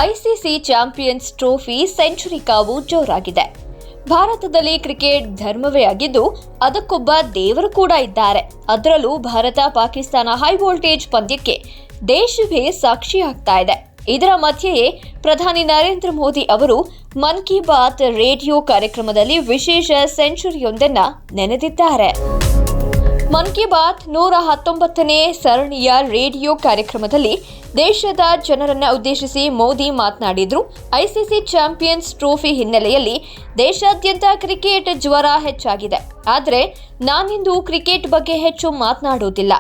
ICC champions trophy century ಕಾವು ಜೋರಾಗಿದೆ. ಭಾರತದಲ್ಲಿ cricket ಧರ್ಮವೇ ಆಗಿದ್ದು ಅದಕ್ಕೊಬ್ಬ ದೇವರು ಕೂಡ ಇದ್ದಾರೆ. ಅದರಲ್ಲೂ ಭಾರತ ಪಾಕಿಸ್ತಾನ ಹೈ ವೋಲ್ಟೇಜ್ ಪಂದ್ಯಕ್ಕೆ ದೇಶವೇ ಸಾಕ್ಷಿಯಾಗ್ತಾ ಇದೆ. ಇದರ ಮಧ್ಯೆಯೇ ಪ್ರಧಾನಿ ನರೇಂದ್ರ ಮೋದಿ ಅವರು ಮನ್ ಕಿ ಬಾತ್ ರೇಡಿಯೋ ಕಾರ್ಯಕ್ರಮದಲ್ಲಿ ವಿಶೇಷ ಸೆಂಚುರಿಯೊಂದನ್ನ ನೆನೆದಿದ್ದಾರೆ. ಮನ್ ಕಿ ಬಾತ್ 119ನೇ ಸರಣಿಯ ರೇಡಿಯೋ ಕಾರ್ಯಕ್ರಮದಲ್ಲಿ ದೇಶದ ಜನರನ್ನ ಉದ್ದೇಶಿಸಿ ಮೋದಿ ಮಾತನಾಡಿದ್ರು. ಐಸಿಸಿ ಚಾಂಪಿಯನ್ಸ್ ಟ್ರೋಫಿ ಹಿನ್ನೆಲೆಯಲ್ಲಿ ದೇಶಾದ್ಯಂತ ಕ್ರಿಕೆಟ್ ಜ್ವರ ಹೆಚ್ಚಾಗಿದೆ. ಆದರೆ ನಾನಿಂದು ಕ್ರಿಕೆಟ್ ಬಗ್ಗೆ ಹೆಚ್ಚು ಮಾತನಾಡುವುದಿಲ್ಲ.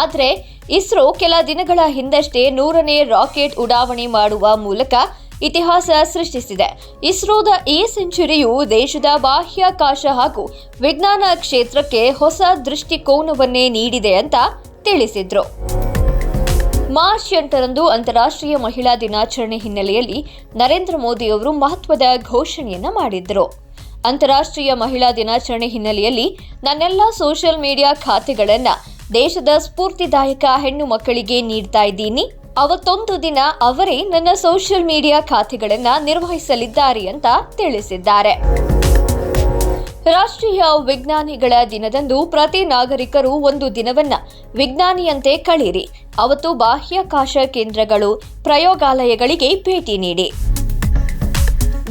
ಆದರೆ ಇಸ್ರೋ ಕೆಲ ದಿನಗಳ ಹಿಂದಷ್ಟೇ 100ನೇ ರಾಕೆಟ್ ಉಡಾವಣೆ ಮಾಡುವ ಮೂಲಕ ಇತಿಹಾಸ ಸೃಷ್ಟಿಸಿದೆ. ಇಸ್ರೋದ ಈ ಸೆಂಚುರಿಯು ದೇಶದ ಬಾಹ್ಯಾಕಾಶ ಹಾಗೂ ವಿಜ್ಞಾನ ಕ್ಷೇತ್ರಕ್ಕೆ ಹೊಸ ದೃಷ್ಟಿಕೋನವನ್ನೇ ನೀಡಿದೆ ಅಂತ ತಿಳಿಸಿದ್ರು. ಮಾರ್ಚ್ 8ರಂದು ಅಂತಾರಾಷ್ಟ್ರೀಯ ಮಹಿಳಾ ದಿನಾಚರಣೆ ಹಿನ್ನೆಲೆಯಲ್ಲಿ ನರೇಂದ್ರ ಮೋದಿ ಅವರು ಮಹತ್ವದ ಘೋಷಣೆಯನ್ನ ಮಾಡಿದ್ರು. ಅಂತಾರಾಷ್ಟ್ರೀಯ ಮಹಿಳಾ ದಿನಾಚರಣೆ ಹಿನ್ನೆಲೆಯಲ್ಲಿ ನನ್ನೆಲ್ಲ ಸೋಷಿಯಲ್ ಮೀಡಿಯಾ ಖಾತೆಗಳನ್ನ ದೇಶದ ಸ್ಫೂರ್ತಿದಾಯಕ ಹೆಣ್ಣು ಮಕ್ಕಳಿಗೆ ನೀಡ್ತಾ ಇದ್ದೀನಿ. ಅವತ್ತೊಂದು ದಿನ ಅವರೇ ನನ್ನ ಸೋಷಿಯಲ್ ಮೀಡಿಯಾ ಖಾತೆಗಳನ್ನ ನಿರ್ವಹಿಸಲಿದ್ದಾರೆ ಅಂತ ತಿಳಿಸಿದ್ದಾರೆ. ರಾಷ್ಟ್ರೀಯ ವಿಜ್ಞಾನಿಗಳ ದಿನದಂದು ಪ್ರತಿ ನಾಗರಿಕರು ಒಂದು ದಿನವನ್ನ ವಿಜ್ಞಾನಿಯಂತೆ ಕಳೆಯಿರಿ. ಅವತ್ತು ಬಾಹ್ಯಾಕಾಶ ಕೇಂದ್ರಗಳು, ಪ್ರಯೋಗಾಲಯಗಳಿಗೆ ಭೇಟಿ ನೀಡಿ.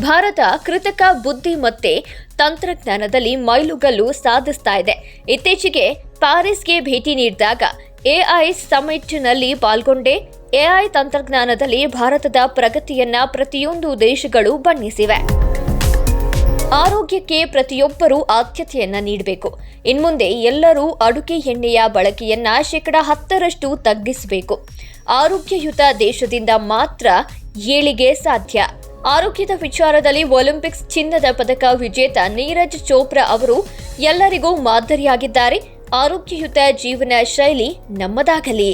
ಭಾರತ ಕೃತಕ ಬುದ್ಧಿಮತ್ತೆ ತಂತ್ರಜ್ಞಾನದಲ್ಲಿ ಮೈಲುಗಲ್ಲು ಸಾಧಿಸ್ತಾ ಇದೆ. ಇತ್ತೀಚೆಗೆ ಪ್ಯಾರಿಸ್ಗೆ ಭೇಟಿ ನೀಡಿದಾಗ ಎಐ ಸಮಿಟ್ನಲ್ಲಿ ಪಾಲ್ಗೊಂಡೆ. ಎಐ ತಂತ್ರಜ್ಞಾನದಲ್ಲಿ ಭಾರತದ ಪ್ರಗತಿಯನ್ನ ಪ್ರತಿಯೊಂದು ದೇಶಗಳು ಬಣ್ಣಿಸಿವೆ. ಆರೋಗ್ಯಕ್ಕೆ ಪ್ರತಿಯೊಬ್ಬರೂ ಆದ್ಯತೆಯನ್ನ ನೀಡಬೇಕು. ಇನ್ಮುಂದೆ ಎಲ್ಲರೂ ಅಡುಗೆ ಎಣ್ಣೆಯ ಬಳಕೆಯನ್ನ 10% ತಗ್ಗಿಸಬೇಕು. ಆರೋಗ್ಯಯುತ ದೇಶದಿಂದ ಮಾತ್ರ ಏಳಿಗೆ ಸಾಧ್ಯ. ಆರೋಗ್ಯದ ವಿಚಾರದಲ್ಲಿ ಒಲಿಂಪಿಕ್ಸ್ ಚಿನ್ನದ ಪದಕ ವಿಜೇತ ನೀರಜ್ ಚೋಪ್ರಾ ಅವರು ಎಲ್ಲರಿಗೂ ಮಾದರಿಯಾಗಿದ್ದಾರೆ. ಆರೋಗ್ಯಯುತ ಜೀವನ ಶೈಲಿ ನಮ್ಮದಾಗಲಿ.